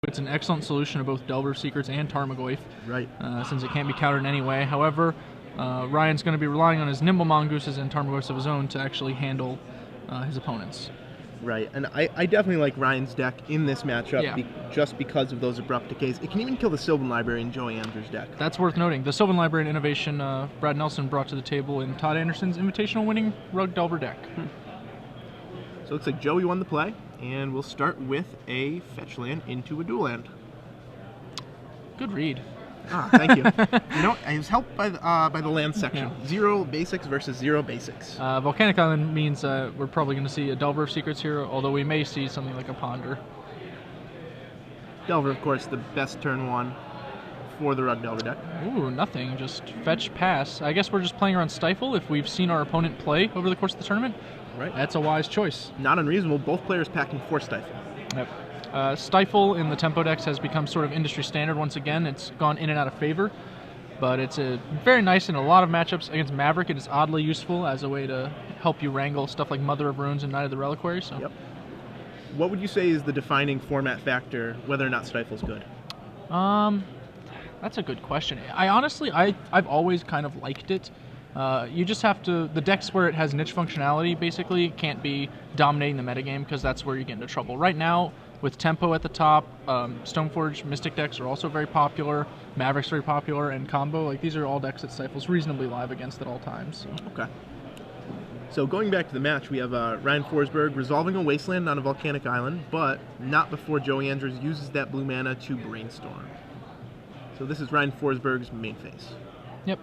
It's an excellent solution to both Delver of Secrets and Tarmogoyf, Right. Since it can't be countered in any way. However, Ryan's going to be relying on his Nimble Mongooses and Tarmogoyfs of his own to actually handle his opponents. Right, and I definitely like Ryan's deck in this matchup Yeah. just because of those abrupt decays. It can even kill the Sylvan Library in Joey Andrews' deck. That's worth noting. The Sylvan Library and innovation Brad Nelson brought to the table in Todd Anderson's invitational winning Rug Delver deck. So it looks like Joey won the play, and we'll start with a fetch land into a dual land. Good read. Ah, thank you. You know, I was helped by the land section. Yeah. 0 basics versus 0 basics. Volcanic Island means we're probably going to see a Delver of Secrets here, although we may see something like a Ponder. Delver, of course, the best turn 1 for the Rug Delver deck. Ooh, nothing. Just fetch, pass. I guess we're just playing around Stifle if we've seen our opponent play over the course of the tournament. Right. That's a wise choice. Not unreasonable. Both players packing 4 Stifle. Yep. Stifle in the tempo decks has become sort of industry standard once again. It's gone in and out of favor, but it's very nice in a lot of matchups. Against Maverick, it is oddly useful as a way to help you wrangle stuff like Mother of Runes and Knight of the Reliquary. So. Yep. What would you say is the defining format factor, whether or not Stifle's good? That's a good question. I've always kind of liked it. You just have to, the decks where it has niche functionality basically can't be dominating the metagame because that's where you get into trouble. Right now, with Tempo at the top, Stoneforge Mystic decks are also very popular, Maverick's very popular, and Combo, like these are all decks that Stifle's reasonably live against at all times. So. Okay. So going back to the match, we have Ryan Forsberg resolving a Wasteland on a Volcanic Island, but not before Joey Andrews uses that blue mana to Brainstorm. So this is Ryan Forsberg's main phase. Yep.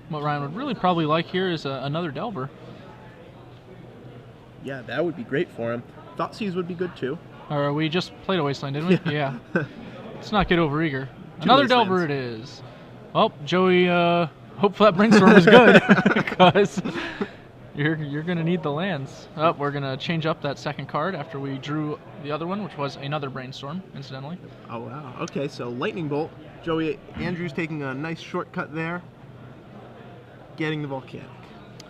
What Ryan would really probably like here is another Delver. Yeah, that would be great for him. Thoughtseize would be good too. Or we just played a Wasteland, didn't we? Yeah. Let's not get overeager. Two Another Wastelands. Delver it is. Well, Joey, hopefully that Brainstorm is good, because you're going to need the lands. Oh, we're going to change up that second card after we drew the other one, which was another Brainstorm, incidentally. Oh, wow. Okay, so Lightning Bolt. Joey Andrews taking a nice shortcut there, getting the Volcanic.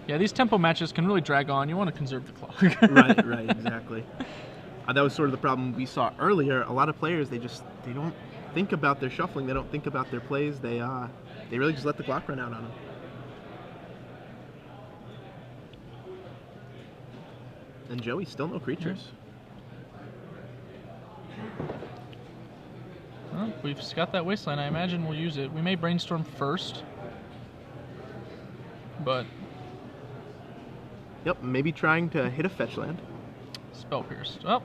Yeah, these tempo matches can really drag on. You want to conserve the clock. Right, exactly. That was sort of the problem we saw earlier. A lot of players, they don't think about their shuffling. They don't think about their plays. They really just let the clock run out on them. And Joey, still no creatures. Well, we've got that Wasteland. I imagine we'll use it. We may Brainstorm first, but... Yep, maybe trying to hit a fetch land. Spell Pierced. Well,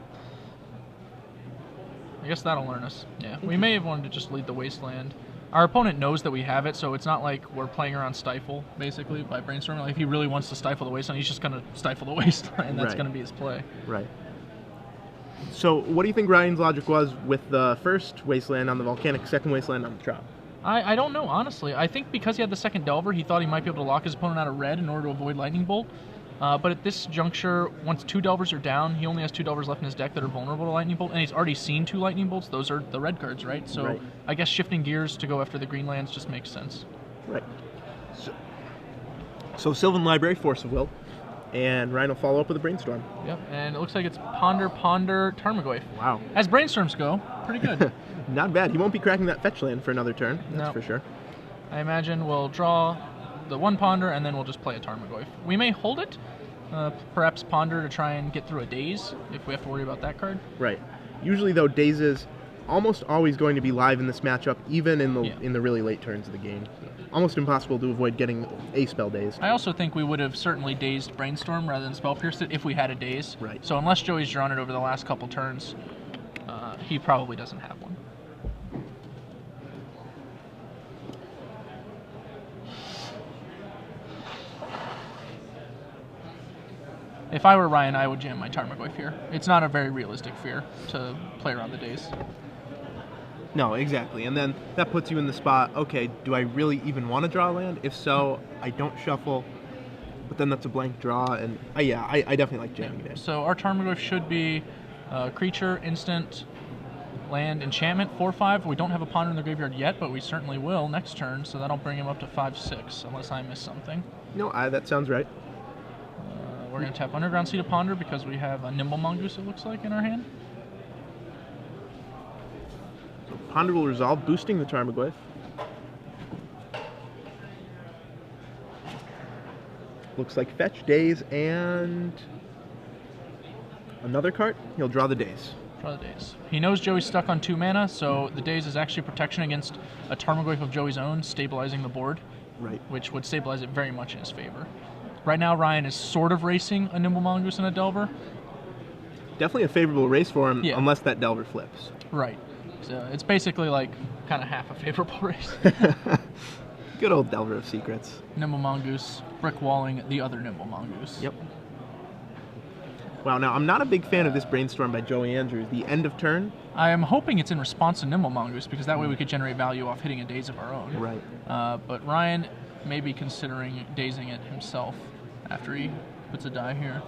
I guess that'll learn us. Yeah, we may have wanted to just lead the Wasteland. Our opponent knows that we have it, so it's not like we're playing around Stifle, basically, by Brainstorming. Like, if he really wants to stifle the Wasteland, he's just going to stifle the Wasteland, and that's Right. going to be his play. Right. So what do you think Ryan's logic was with the first Wasteland on the Volcanic, second Wasteland on the Trop? I don't know, honestly. I think because he had the second Delver, he thought he might be able to lock his opponent out of red in order to avoid Lightning Bolt. But at this juncture, once 2 Delvers are down, he only has 2 Delvers left in his deck that are vulnerable to Lightning Bolt, and he's already seen 2 Lightning Bolts. Those are the red cards, right? So Right. I guess shifting gears to go after the green lands just makes sense. Right. So Sylvan Library, Force of Will, and Ryan will follow up with a Brainstorm. Yep, and it looks like it's Ponder, Tarmogoyf. Wow. As Brainstorms go, pretty good. Not bad. He won't be cracking that fetch land for another turn, that's No. for sure. I imagine we'll draw the 1 Ponder, and then we'll just play a Tarmogoyf. We may hold it, perhaps Ponder to try and get through a Daze, if we have to worry about that card. Right. Usually, though, Daze is almost always going to be live in this matchup, even in the really late turns of the game. Almost impossible to avoid getting a spell dazed. I also think we would have certainly dazed Brainstorm rather than Spell Pierced it if we had a Daze. Right. So unless Joey's drawn it over the last couple turns, he probably doesn't have one. If I were Ryan, I would jam my Tarmogoyf here. It's not a very realistic fear to play around the Daze. No, exactly. And then that puts you in the spot, okay, do I really even want to draw a land? If so, I don't shuffle, but then that's a blank draw, and I definitely like jamming it in. So our Tarmogoyf should be creature, instant, land, enchantment, 4/5. We don't have a Ponder in the graveyard yet, but we certainly will next turn, so that'll bring him up to 5/6, unless I miss something. No, that sounds right. We're going to tap Underground Sea to Ponder because we have a Nimble Mongoose, it looks like, in our hand. Ponder will resolve, boosting the Tarmogoyf. Looks like fetch, daze, and another card. He'll draw the daze. Draw the daze. He knows Joey's stuck on 2 mana, so the daze is actually protection against a Tarmogoyf of Joey's own, stabilizing the board. Right. Which would stabilize it very much in his favor. Right now, Ryan is sort of racing a Nimble Mongoose and a Delver. Definitely a favorable race for him, Yeah. unless that Delver flips. Right. So it's basically like kind of half a favorable race. Good old Delver of Secrets. Nimble Mongoose, brick walling the other Nimble Mongoose. Yep. Wow, now I'm not a big fan of this Brainstorm by Joey Andrews. The end of turn. I am hoping it's in response to Nimble Mongoose, because that way we could generate value off hitting a daze of our own. Right. But Ryan may be considering dazing it himself after he puts a die here.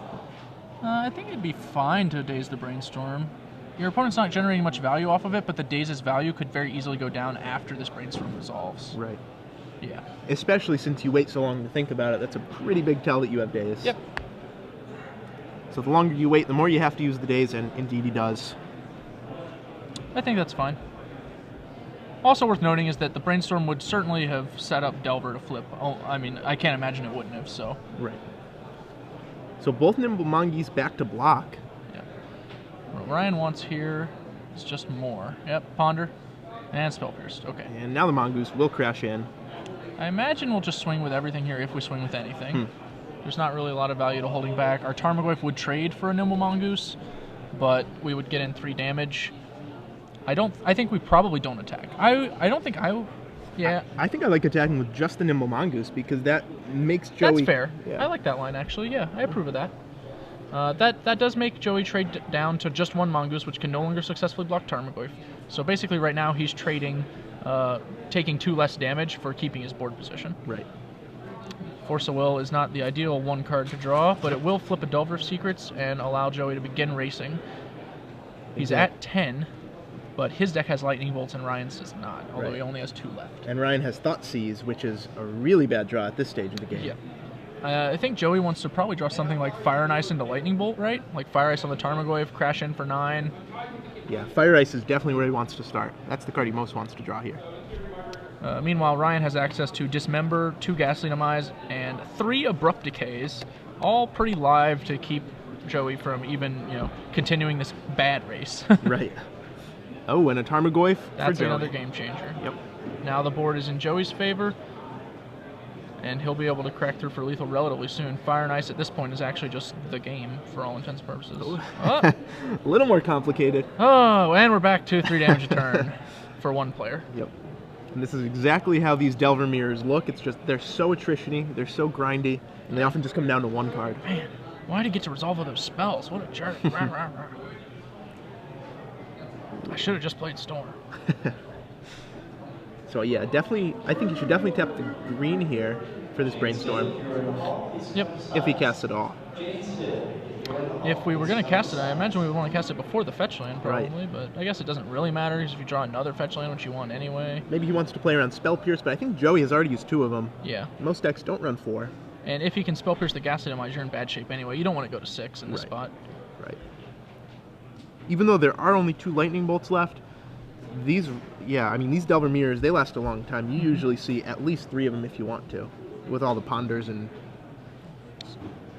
I think it'd be fine to daze the Brainstorm. Your opponent's not generating much value off of it, but the daze's value could very easily go down after this Brainstorm resolves. Right. Yeah. Especially since you wait so long to think about it. That's a pretty big tell that you have daze. Yep. So the longer you wait, the more you have to use the daze, and indeed he does. I think that's fine. Also worth noting is that the Brainstorm would certainly have set up Delver to flip. Oh, I mean, I can't imagine it wouldn't have, so. Right. So both Nimble Mongoose back to block. Yeah. What Ryan wants here is just more. Yep, Ponder and Spell Pierced. Okay. And now the Mongoose will crash in. I imagine we'll just swing with everything here if we swing with anything. There's not really a lot of value to holding back. Our Tarmogoyf would trade for a Nimble Mongoose, but we would get in 3 damage. I think we probably don't attack. Yeah. I think I like attacking with just the Nimble Mongoose because that makes Joey... That's fair. Yeah. I like that line, actually. Yeah, I approve of that. That does make Joey trade down to just 1 Mongoose, which can no longer successfully block Tarmogoyf. So basically right now he's trading, taking 2 less damage for keeping his board position. Right. Force of Will is not the ideal 1 card to draw, but it will flip a Delver of Secrets and allow Joey to begin racing. He's at 10, but his deck has Lightning Bolts and Ryan's does not, although he only has 2 left. And Ryan has Thoughtseize, which is a really bad draw at this stage of the game. Yeah. I think Joey wants to probably draw something like Fire and Ice into Lightning Bolt, right? Like Fire Ice on the Tarmogoyf, crash in for 9. Yeah, Fire Ice is definitely where he wants to start. That's the card he most wants to draw here. Meanwhile, Ryan has access to Dismember, 2 Ghastly Demise, and 3 Abrupt Decays, all pretty live to keep Joey from even, continuing this bad race. Right. Oh, and a Tarmogoyf That's for Joey. another game changer. Yep. Now the board is in Joey's favor, and he'll be able to crack through for lethal relatively soon. Fire and Ice at this point is actually just the game for all intents and purposes. Oh. A little more complicated. Oh, and we're back to 3 damage a turn for 1 player. Yep. And this is exactly how these Delver mirrors look. It's just, they're so attrition-y, they're so grindy, and they often just come down to 1 card. Man, why did he get to resolve all those spells? What a jerk. Rah, rah, rah. I should have just played Storm. So yeah, definitely, I think you should definitely tap the green here for this Brainstorm. Yep. If he casts it all. If we were going to cast it, I imagine we would want to cast it before the fetch land, probably, Right. but I guess it doesn't really matter, because if you draw another fetch land, which you want anyway. Maybe he wants to play around Spell Pierce, but I think Joey has already used 2 of them. Yeah. Most decks don't run 4. And if he can Spell Pierce the Ghastly Demise, you're in bad shape anyway. You don't want to go to 6 in this Right. spot. Right. Even though there are only 2 Lightning Bolts left, these Delver mirrors, they last a long time. You usually see at least 3 of them if you want to, with all the Ponders and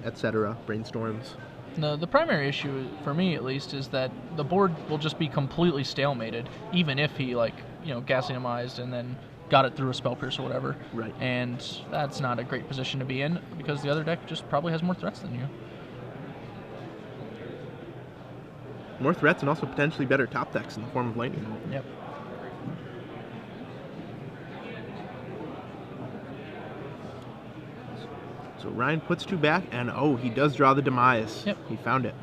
etc. Brainstorms. The primary issue, for me at least, is that the board will just be completely stalemated, even if he, Ghastly Demised and then got it through a Spell Pierce or whatever. Right. And that's not a great position to be in, because the other deck just probably has more threats than you. More threats and also potentially better top decks in the form of Lightning Bolt. Yep. So Ryan puts 2 back, and oh, he does draw the Demise. Yep. He found it.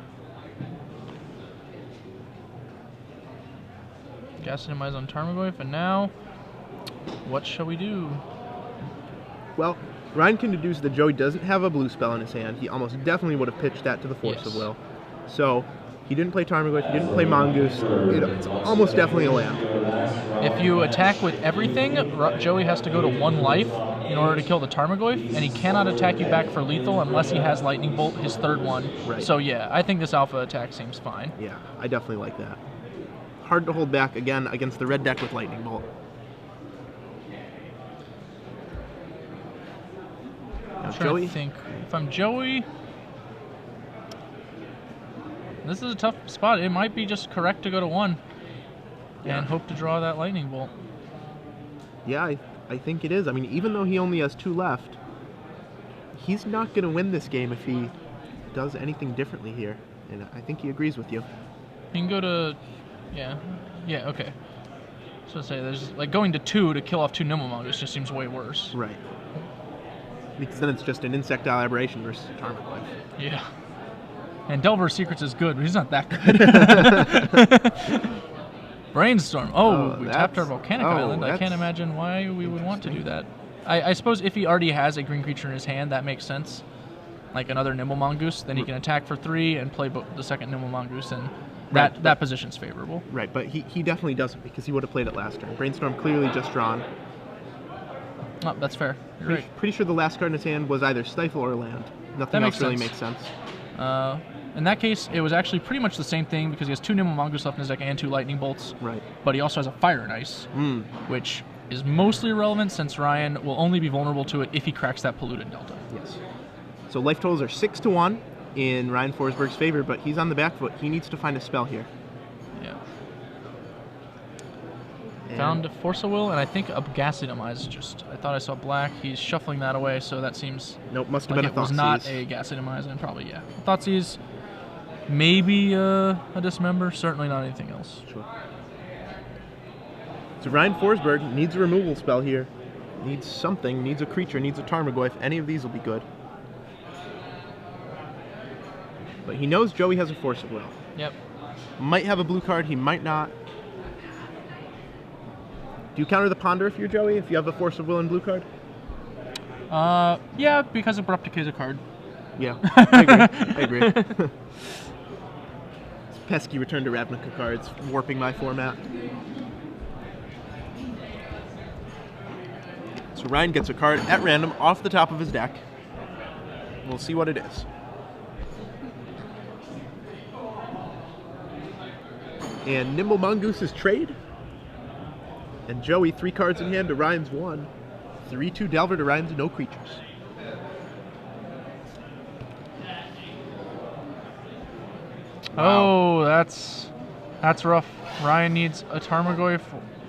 Ghastly Demise on Tarmogoyf, and now, what shall we do? Well, Ryan can deduce that Joey doesn't have a blue spell in his hand. He almost definitely would have pitched that to the Force of Will. So he didn't play Tarmogoyf, he didn't play Mongoose. It's almost definitely a land. If you attack with everything, Joey has to go to 1 life in order to kill the Tarmogoyf, and he cannot attack you back for lethal unless he has Lightning Bolt, his 3rd one. Right. So yeah, I think this alpha attack seems fine. Yeah, I definitely like that. hard to hold back again against the red deck with Lightning Bolt. Now, I'm trying to think. If I'm Joey, this is a tough spot. It might be just correct to go to 1 and hope to draw that Lightning Bolt. Yeah, I think it is. I mean, even though he only has 2 left, he's not going to win this game if he does anything differently here. And I think he agrees with you. You can go to, yeah, okay. So say there's like going to 2 to kill off 2 Nimble Mongoose just seems way worse. Right. Because then it's just an Insectile Aberration versus Tarmogoyf. Yeah. And Delver's Secrets is good, but he's not that good. Brainstorm. Oh, we tapped our Volcanic Island. I can't imagine why we would want to do that. I suppose if he already has a green creature in his hand, that makes sense. Like another Nimble Mongoose, then he can attack for 3 and play the second Nimble Mongoose, and that position's favorable. Right, but he definitely doesn't because he would have played it last turn. Brainstorm clearly just drawn. Oh, that's fair. You're right. Pretty sure the last card in his hand was either Stifle or Land. Nothing else really makes sense. In that case, it was actually pretty much the same thing because he has 2 Nimble Mongoose left in his deck and 2 Lightning Bolts. Right. But he also has a Fire and Ice, which is mostly irrelevant since Ryan will only be vulnerable to it if he cracks that Polluted Delta. Yes. So life totals are 6-1 in Ryan Forsberg's favor, but he's on the back foot. He needs to find a spell here. Yeah. Found Force of Will, and I think a Ghastly Demise just... I thought I saw black. He's shuffling that away, so that seems... Nope, must have like been a Thoughtseize. It was not a Ghastly Demise, and probably, yeah. Thoughtseize, maybe a Dismember, certainly not anything else. Sure. So Ryan Forsberg needs a removal spell here. Needs something, needs a creature, needs a Tarmogoyf. Any of these will be good. But he knows Joey has a Force of Will. Yep. Might have a blue card, he might not. Do you counter the Ponder if you're Joey, if you have a Force of Will and blue card? Yeah, because Abrupt Decay is a card. Yeah, I agree. This pesky Return to Ravnica cards, warping my format. So Ryan gets a card at random off the top of his deck. We'll see what it is. And Nimble Mongoose's trade. And Joey, 3 cards in hand to Ryan's 1. 3-2 Delver to Ryan's no creatures. Wow. Oh, that's rough. Ryan needs a Tarmogoyf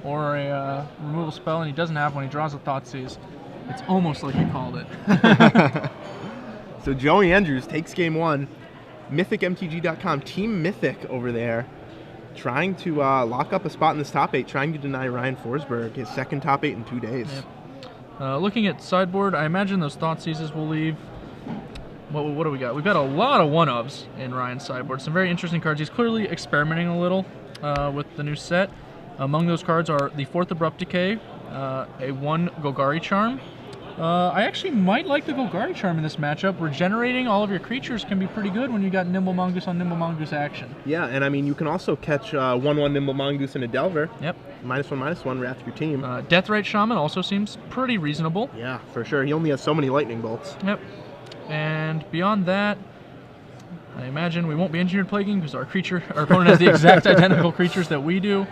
or a removal spell, and he doesn't have one. He draws a Thoughtseize. It's almost like he called it. So Joey Andrews takes game 1. MythicMTG.com, Team Mythic over there, trying to lock up a spot in this top 8, trying to deny Ryan Forsberg his second top 8 in 2 days. Yep. Looking at sideboard, I imagine those Thoughtseizes will leave. What do we got? We've got a lot of one-ofs in Ryan's sideboard. Some very interesting cards. He's clearly experimenting a little with the new set. Among those cards are the 4th Abrupt Decay, a 1 Golgari Charm. I actually might like the Golgari Charm in this matchup. Regenerating all of your creatures can be pretty good when you got Nimble Mongoose on Nimble Mongoose action. Yeah, and I mean, you can also catch 1/1 Nimble Mongoose in a Delver. Yep. -1/-1, Wrath your team. Deathrite Shaman also seems pretty reasonable. Yeah, for sure. He only has so many Lightning Bolts. Yep. And beyond that, I imagine we won't be Engineered Plaguing because our opponent has the exact identical creatures that we do.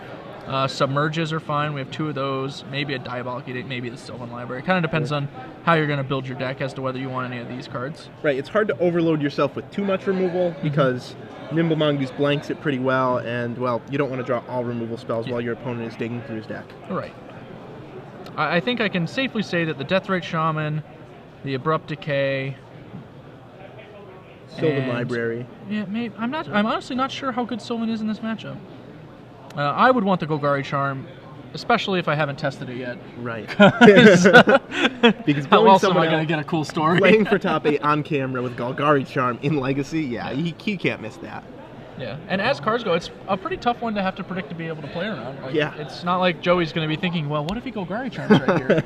Submerges are fine. We have 2 of those. Maybe a Diabolic Edict, maybe the Sylvan Library. It kind of depends on how you're going to build your deck as to whether you want any of these cards. Right. It's hard to overload yourself with too much removal because Nimble Mongoose blanks it pretty well, and, well, you don't want to draw all removal spells while your opponent is digging through his deck. Right. I think I can safely say that the Deathrite Shaman, the Abrupt Decay, Sylvan Library. Yeah, maybe. I'm honestly not sure how good Sylvan is in this matchup. I would want the Golgari Charm, especially if I haven't tested it yet. Right. Because how else am I going to get a cool story? Playing for top 8 on camera with Golgari Charm in Legacy, yeah, he can't miss that. Yeah, and as cards go, it's a pretty tough one to have to predict to be able to play around. Like, yeah. It's not like Joey's going to be thinking, well, what if he Golgari Charms right here?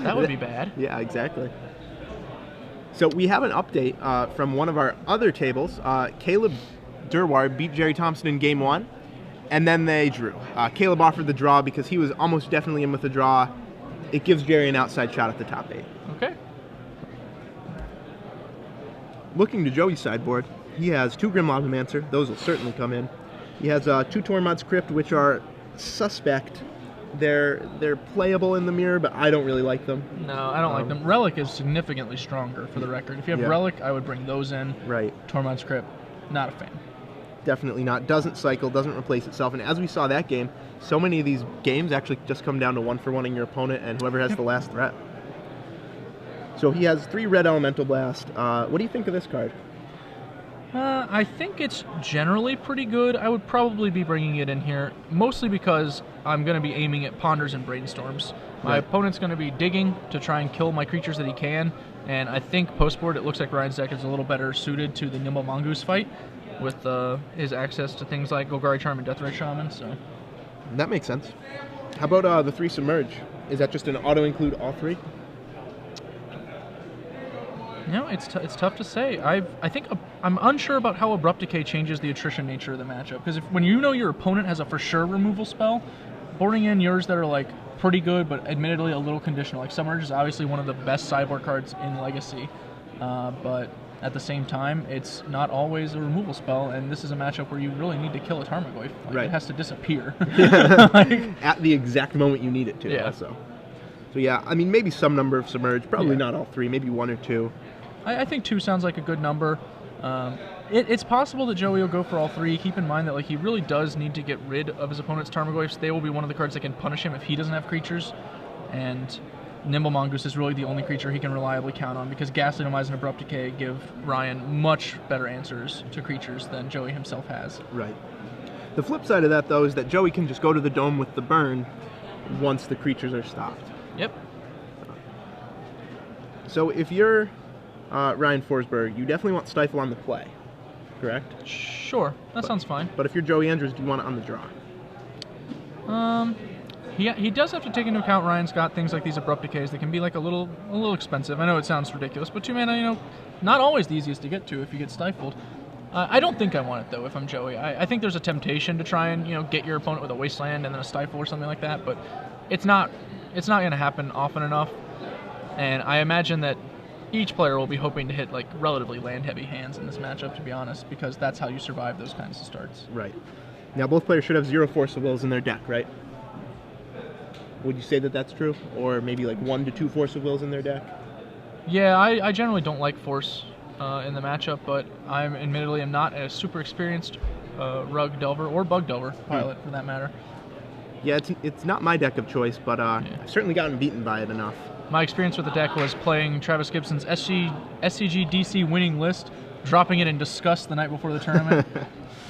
That would be bad. Yeah, exactly. So we have an update from one of our other tables. Caleb Durwar beat Jerry Thompson in game 1, and then they drew. Caleb offered the draw because he was almost definitely in with the draw. It gives Jerry an outside shot at the top 8. Okay. Looking to Joey's sideboard, he has 2 Grim Lavamancer. Those will certainly come in. He has 2 Tormod's Crypt, which are suspect. They're playable in the mirror, but I don't really like them. No, I don't like them. Relic is significantly stronger, for the record. If you have Relic, I would bring those in. Right. Tormod's Crypt, not a fan. Definitely not. Doesn't cycle, doesn't replace itself. And as we saw that game, so many of these games actually just come down to 1-for-1ing your opponent and whoever has the last threat. So he has 3 red Elemental Blast. What do you think of this card? I think it's generally pretty good. I would probably be bringing it in here, mostly because I'm going to be aiming at Ponders and Brainstorms. My opponent's going to be digging to try and kill my creatures that he can, and I think post-board it looks like Ryan's deck is a little better suited to the Nimble Mongoose fight with his access to things like Golgari Charm and Deathrite Shaman. So that makes sense. How about the 3 Submerge? Is that just an auto-include all 3? No, it's tough to say. I'm unsure about how Abrupt Decay changes the attrition nature of the matchup. Because when you know your opponent has a for sure removal spell, boarding in yours that are like pretty good, but admittedly a little conditional. Like Submerge is obviously one of the best sideboard cards in Legacy, but at the same time, it's not always a removal spell, and this is a matchup where you really need to kill a Tarmogoyf. It has to disappear. At the exact moment you need it to, also. So yeah, I mean, maybe some number of Submerge, probably not all 3, maybe 1 or 2. I think 2 sounds like a good number. It's possible that Joey will go for all 3. Keep in mind that he really does need to get rid of his opponent's Tarmogoyfs. They will be one of the cards that can punish him if he doesn't have creatures. And Nimble Mongoose is really the only creature he can reliably count on, because Ghastly Demise and Abrupt Decay give Ryan much better answers to creatures than Joey himself has. Right. The flip side of that, though, is that Joey can just go to the Dome with the burn once the creatures are stopped. Yep. So if you're Ryan Forsberg, you definitely want Stifle on the play, correct? Sure, that sounds fine. But if you're Joey Andrews, do you want it on the draw? He does have to take into account Ryan's got things like these Abrupt Decays that can be like a little expensive. I know it sounds ridiculous, but 2 mana, not always the easiest to get to if you get stifled. I don't think I want it though if I'm Joey. I think there's a temptation to try and get your opponent with a Wasteland and then a Stifle or something like that, but it's not going to happen often enough. And I imagine that each player will be hoping to hit like relatively land-heavy hands in this matchup, to be honest, because that's how you survive those kinds of starts. Right. Now both players should have 0 Force of Wills in their deck, right? Would you say that that's true? Or maybe like 1 to 2 Force of Wills in their deck? Yeah, I generally don't like Force in the matchup, but I admittedly am not a super experienced Rug Delver or Bug Delver pilot for that matter. Yeah, it's not my deck of choice, but I've certainly gotten beaten by it enough. My experience with the deck was playing Travis Gibson's SCGDC winning list, dropping it in disgust the night before the tournament,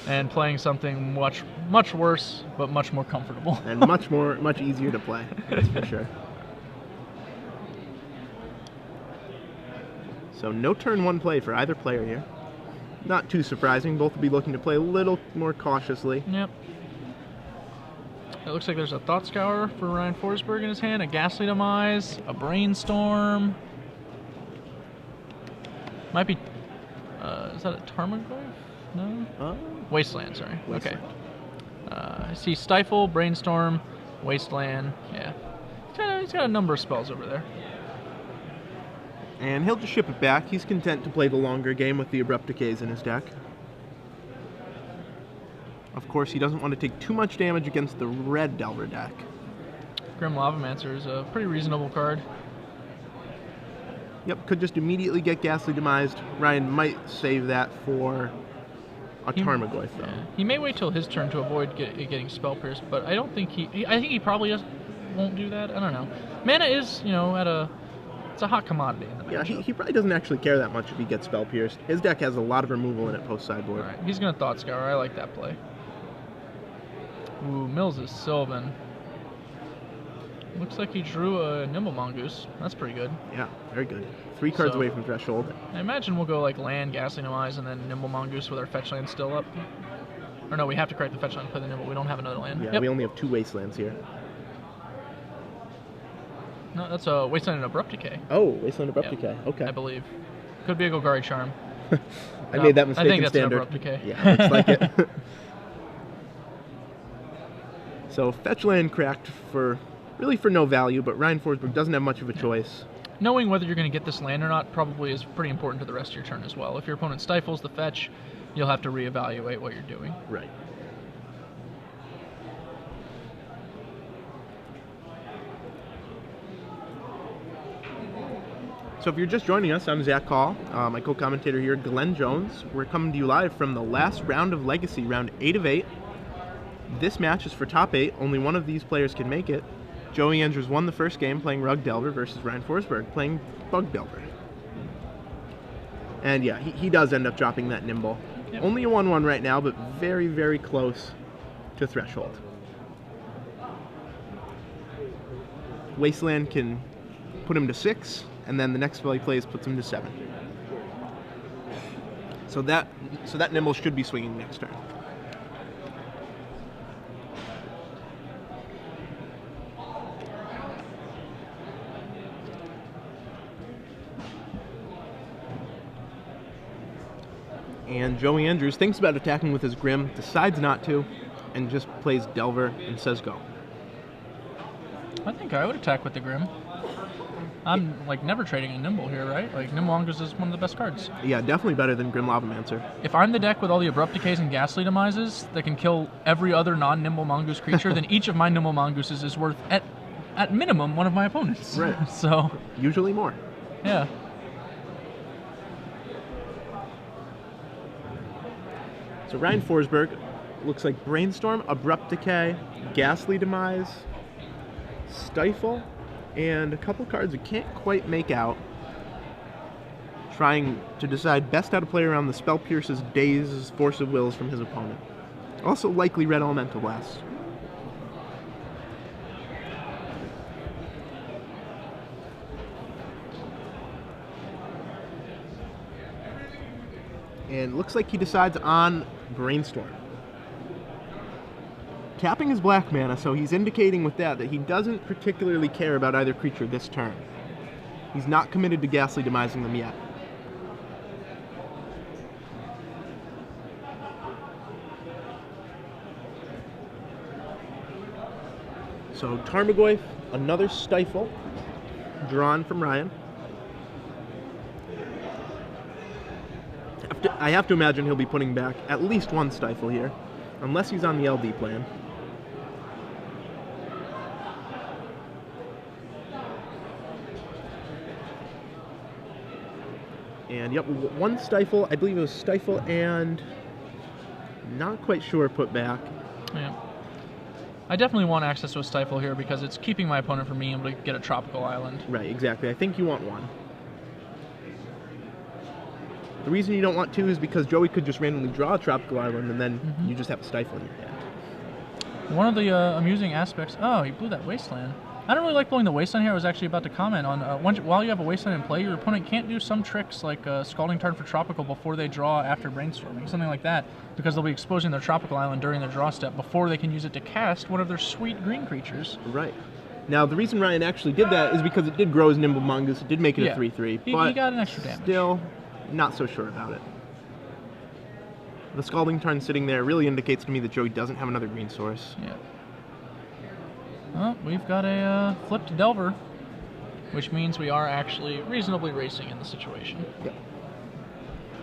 and playing something much worse, but much more comfortable. And much easier to play, that's for sure. So no turn 1 play for either player here. Not too surprising, both will be looking to play a little more cautiously. Yep. It looks like there's a Thought Scour for Ryan Forsberg in his hand, a Ghastly Demise, a Brainstorm. Might be, is that a Tarmogoyf? No? Wasteland, sorry. Wasteland. Okay. I see Stifle, Brainstorm, Wasteland, yeah. He's got a number of spells over there. And he'll just ship it back. He's content to play the longer game with the Abrupt Decays in his deck. Of course, he doesn't want to take too much damage against the red Delver deck. Grim Lavamancer is a pretty reasonable card. Yep, could just immediately get Ghastly Demised. Ryan might save that for a Tarmogoyf, though. Yeah. He may wait till his turn to avoid getting Spell Pierced, but I don't think I think he probably won't do that. I don't know. Mana is, it's a hot commodity in the matchup. Yeah, he probably doesn't actually care that much if he gets Spell Pierced. His deck has a lot of removal in it post-sideboard. All right, he's going to Thought Scour. I like that play. Ooh, Mills is Sylvan. Looks like he drew a Nimble Mongoose. That's pretty good. Yeah, very good. 3 cards away from Threshold. I imagine we'll go like land, Ghastly Demise, and then Nimble Mongoose with our fetch land still up. Or no, we have to correct the fetch land and play the Nimble. We don't have another land. Yeah, we only have 2 Wastelands here. No, that's a Wasteland and Abrupt Decay. Oh, Wasteland Abrupt Decay. Okay. I believe. Could be a Golgari Charm. I made that mistake I think in that's Standard. An Abrupt Decay. Yeah, looks like it. So fetch land cracked for no value, but Ryan Forsberg doesn't have much of a choice. Knowing whether you're going to get this land or not probably is pretty important to the rest of your turn as well. If your opponent stifles the fetch, you'll have to reevaluate what you're doing. Right. So if you're just joining us, I'm Zach Call, my co-commentator here, Glenn Jones. We're coming to you live from the last round of Legacy, round 8 of 8. This match is for top 8. Only one of these players can make it. Joey Andrews won the first game playing Rug Delver versus Ryan Forsberg playing Bug Delver. And yeah, he does end up dropping that Nimble. Yep. Only a 1-1 right now, but very, very close to threshold. Wasteland can put him to 6, and then the next spell he plays puts him to 7. So that Nimble should be swinging next turn. And Joey Andrews thinks about attacking with his Grim, decides not to, and just plays Delver and says go. I think I would attack with the Grim. I'm like never trading a Nimble here, right? Like Nimble Mongoose is one of the best cards. Yeah, definitely better than Grim Lavamancer. If I'm the deck with all the Abrupt Decays and Ghastly Demises that can kill every other non-Nimble Mongoose creature, then each of my Nimble Mongooses is worth, at minimum, one of my opponents. Right. So usually more. Yeah. So Ryan Forsberg looks like Brainstorm, Abrupt Decay, Ghastly Demise, Stifle, and a couple cards we can't quite make out. Trying to decide best how to play around the Spell Pierce's Daze, Force of Wills from his opponent. Also likely Red Elemental Blast. And looks like he decides on Brainstorm. Tapping his black mana, so he's indicating with that he doesn't particularly care about either creature this turn. He's not committed to Ghastly Demising them yet. So Tarmogoyf, another Stifle, drawn from Ryan. I have to imagine he'll be putting back at least one Stifle here, unless he's on the LD plan. And yep, one Stifle, I believe it was Stifle and not quite sure put back. Yeah. I definitely want access to a Stifle here because it's keeping my opponent from being able to get a Tropical Island. Right, exactly. I think you want one. The reason you don't want 2 is because Joey could just randomly draw a Tropical Island and then you just have a Stifle in your hand. One of the amusing aspects... Oh, he blew that Wasteland. I don't really like blowing the Wasteland here. I was actually about to comment on... while you have a Wasteland in play, your opponent can't do some tricks like Scalding Tarn for Tropical before they draw after Brainstorming. Something like that, because they'll be exposing their Tropical Island during their draw step before they can use it to cast one of their sweet green creatures. Right. Now, the reason Ryan actually did that is because it did grow his Nimble Mongoose. It did make it a 3/3. He got an extra damage. Still... not so sure about it. The Scalding Tarn sitting there really indicates to me that Joey doesn't have another green source. Yeah. Well, we've got a flipped Delver, which means we are actually reasonably racing in the situation. Yep.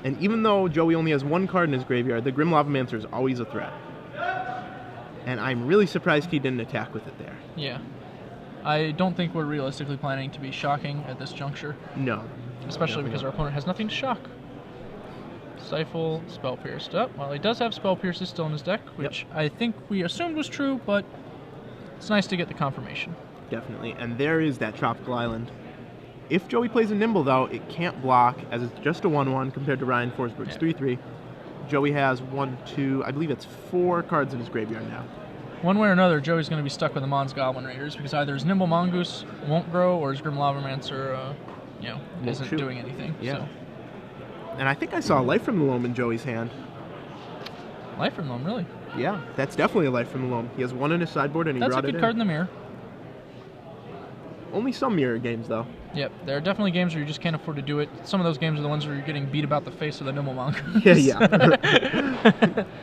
And even though Joey only has one card in his graveyard, the Grim Lavamancer is always a threat. And I'm really surprised he didn't attack with it there. Yeah. I don't think we're realistically planning to be shocking at this juncture. No. Especially because our opponent has nothing to shock. Stifle, Spell Pierced up. Well, he does have Spell Pierces still in his deck, which I think we assumed was true, but it's nice to get the confirmation. Definitely. And there is that Tropical Island. If Joey plays a Nimble, though, it can't block, as it's just a 1/1 compared to Ryan Forsberg's 3/3. Joey has 1, 2, I believe it's 4 cards in his graveyard now. One way or another, Joey's going to be stuck with the Mons Goblin Raiders, because either his Nimble Mongoose won't grow, or his Grim Lavamancer, isn't doing anything. Yeah. So. And I think I saw a Life from the Loam in Joey's hand. Life from the Loam, really? Yeah, that's definitely a Life from the Loam. He has 1 in his sideboard, and he brought it in. That's a good card in the mirror. Only some mirror games, though. Yep, there are definitely games where you just can't afford to do it. Some of those games are the ones where you're getting beat about the face with a Nimble Mongoose. Yeah.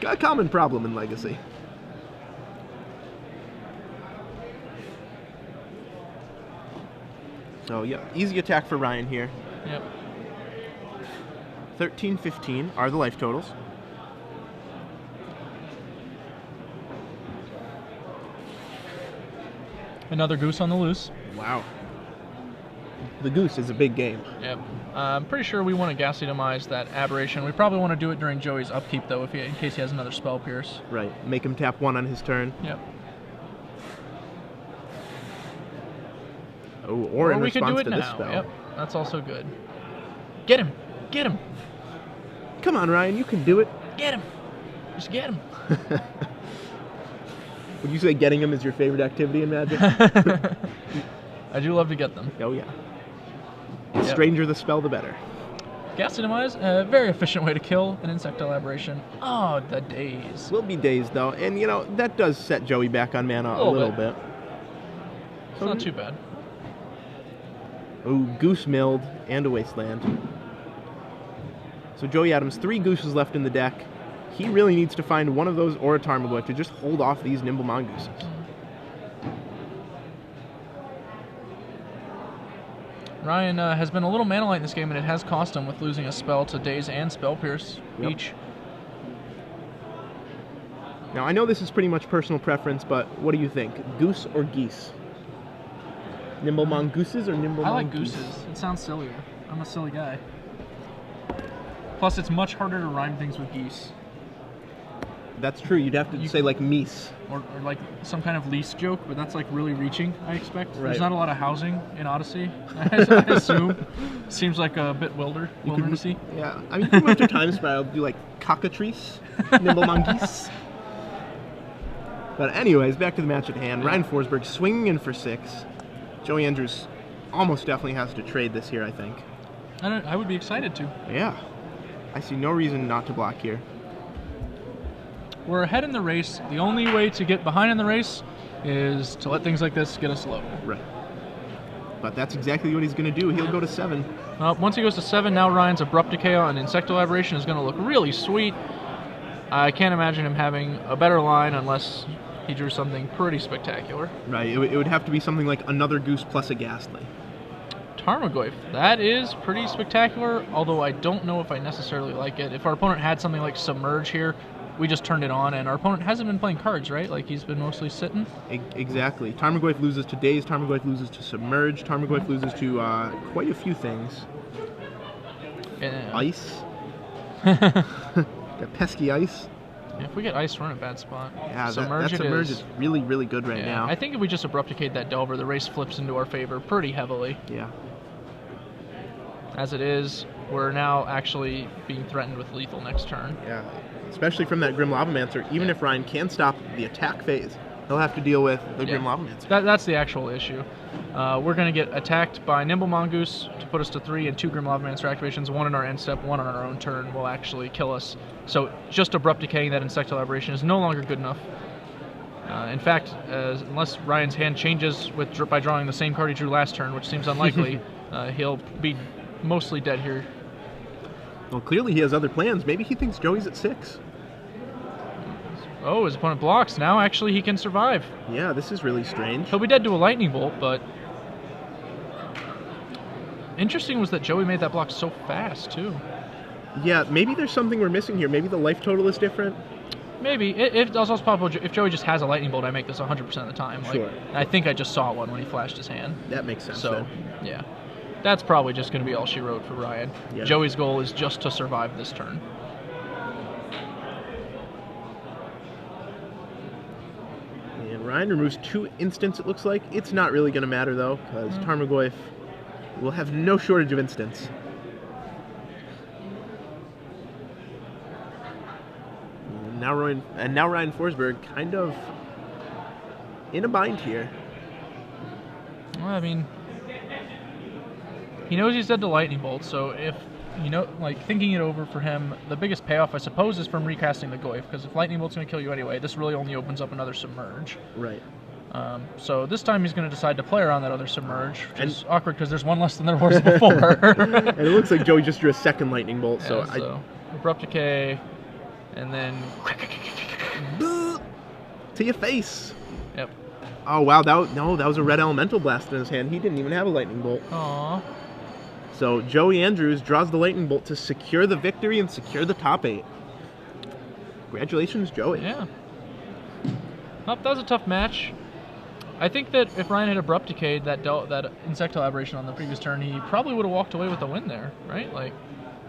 A common problem in Legacy. So, yeah, easy attack for Ryan here. Yep. 13-15 are the life totals. Another goose on the loose. Wow. the goose is a big game. Yep. I'm pretty sure we want to Ghastly-Demise that Aberration. We probably want to do it during Joey's upkeep, though, in case he has another Spell Pierce. Right. Make him tap 1 on his turn. Yep. Oh, or in we could do response it to now. this spell. Yep. That's also good. Get him! Get him! Come on, Ryan, you can do it. Get him! Just get him! Would you say getting him is your favorite activity in Magic? I do love to get them. Oh, yeah. The stranger the spell, the better. Ghastly-Demise, a very efficient way to kill an Insectile Aberration. Oh, the days. Will be dazed, though, and, you know, that does set Joey back on mana a little bit. It's not too bad. Oh, Goose Milled and a Wasteland. So Joey Adams, 3 Gooses left in the deck. He really needs to find one of those or a Tarmogoyf to just hold off these Nimble Mongooses. Ryan has been a little mana light in this game, and it has cost him with losing a spell to Daze and Spell Pierce each. Now, I know this is pretty much personal preference, but what do you think? Goose or geese? Nimble Mongooses or Nimble Mongooses? I like gooses. It sounds sillier. I'm a silly guy. Plus, it's much harder to rhyme things with geese. That's true. You'd have to say, like, meese. Or like some kind of lease joke, but that's like really reaching, I expect. Right. There's not a lot of housing in Odyssey, I assume. Seems like a bit wildernessy. Yeah. I mean, you after Time Spiral, do like cockatrice, Nimble Mongoose. But anyways, back to the match at hand. Ryan Forsberg swinging in for 6. Joey Andrews almost definitely has to trade this here, I think. I would be excited to. Yeah. I see no reason not to block here. We're ahead in the race. The only way to get behind in the race is to let things like this get us low. Right. But that's exactly what he's going to do. He'll go to 7. Once he goes to 7, now Ryan's Abrupt Decay on Insectile Aberration is going to look really sweet. I can't imagine him having a better line unless he drew something pretty spectacular. Right. It would have to be something like another Goose plus a Ghastly. Tarmogoyf. That is pretty spectacular, although I don't know if I necessarily like it. If our opponent had something like Submerge here, we just turned it on, and our opponent hasn't been playing cards, right? Like, he's been mostly sitting. Exactly. Tarmogoyf loses to Daze, Tarmogoyf loses to Submerge, Tarmogoyf loses to quite a few things. Ice. That pesky ice. If we get ice, we're in a bad spot. Yeah, that Submerge is really, really good right now. I think if we just Abrupt Decayed that Delver, the race flips into our favor pretty heavily. Yeah. As it is, we're now actually being threatened with lethal next turn. Yeah, especially from that Grim Lavamancer. Even if Ryan can stop the attack phase, he'll have to deal with the Grim Lavamancer. That's the actual issue. We're going to get attacked by Nimble Mongoose to put us to 3, and 2 Grim Lavamancer activations, 1 in our end step, 1 on our own turn, will actually kill us. So just Abrupt Decaying that Insectile Aberration is no longer good enough. In fact, unless Ryan's hand changes by drawing the same card he drew last turn, which seems unlikely, he'll be mostly dead here. Well, clearly he has other plans. Maybe he thinks Joey's at 6. Oh, his opponent blocks. Now actually he can survive. Yeah, this is really strange. He'll be dead to a Lightning Bolt, but... Interesting was that Joey made that block so fast, too. Yeah, maybe there's something we're missing here. Maybe the life total is different. Maybe. It's also possible if Joey just has a Lightning Bolt, I make this 100% of the time. Sure. I think I just saw one when he flashed his hand. That makes sense. So, yeah. That's probably just going to be all she wrote for Ryan. Yeah. Joey's goal is just to survive this turn. And Ryan removes 2 instants, it looks like. It's not really going to matter, though, because Tarmogoyf will have no shortage of instants. Now Ryan Forsberg kind of in a bind here. Well, I mean, he knows he's dead to Lightning Bolt, so if, thinking it over for him, the biggest payoff, I suppose, is from recasting the Goyf, because if Lightning Bolt's going to kill you anyway, this really only opens up another Submerge. Right. So this time he's going to decide to play around that other Submerge, which is awkward because there's one less than there was before. And it looks like Joey just drew a second Lightning Bolt, so Abrupt Decay, and then... to your face. Yep. Oh, wow, that was a red Elemental Blast in his hand. He didn't even have a Lightning Bolt. Aww. So Joey Andrews draws the Lightning Bolt to secure the victory and secure the top 8. Congratulations, Joey. Yeah. Well, that was a tough match. I think that if Ryan had Abrupt Decayed that Insectile Aberration on the previous turn, he probably would have walked away with a win there, right? Like,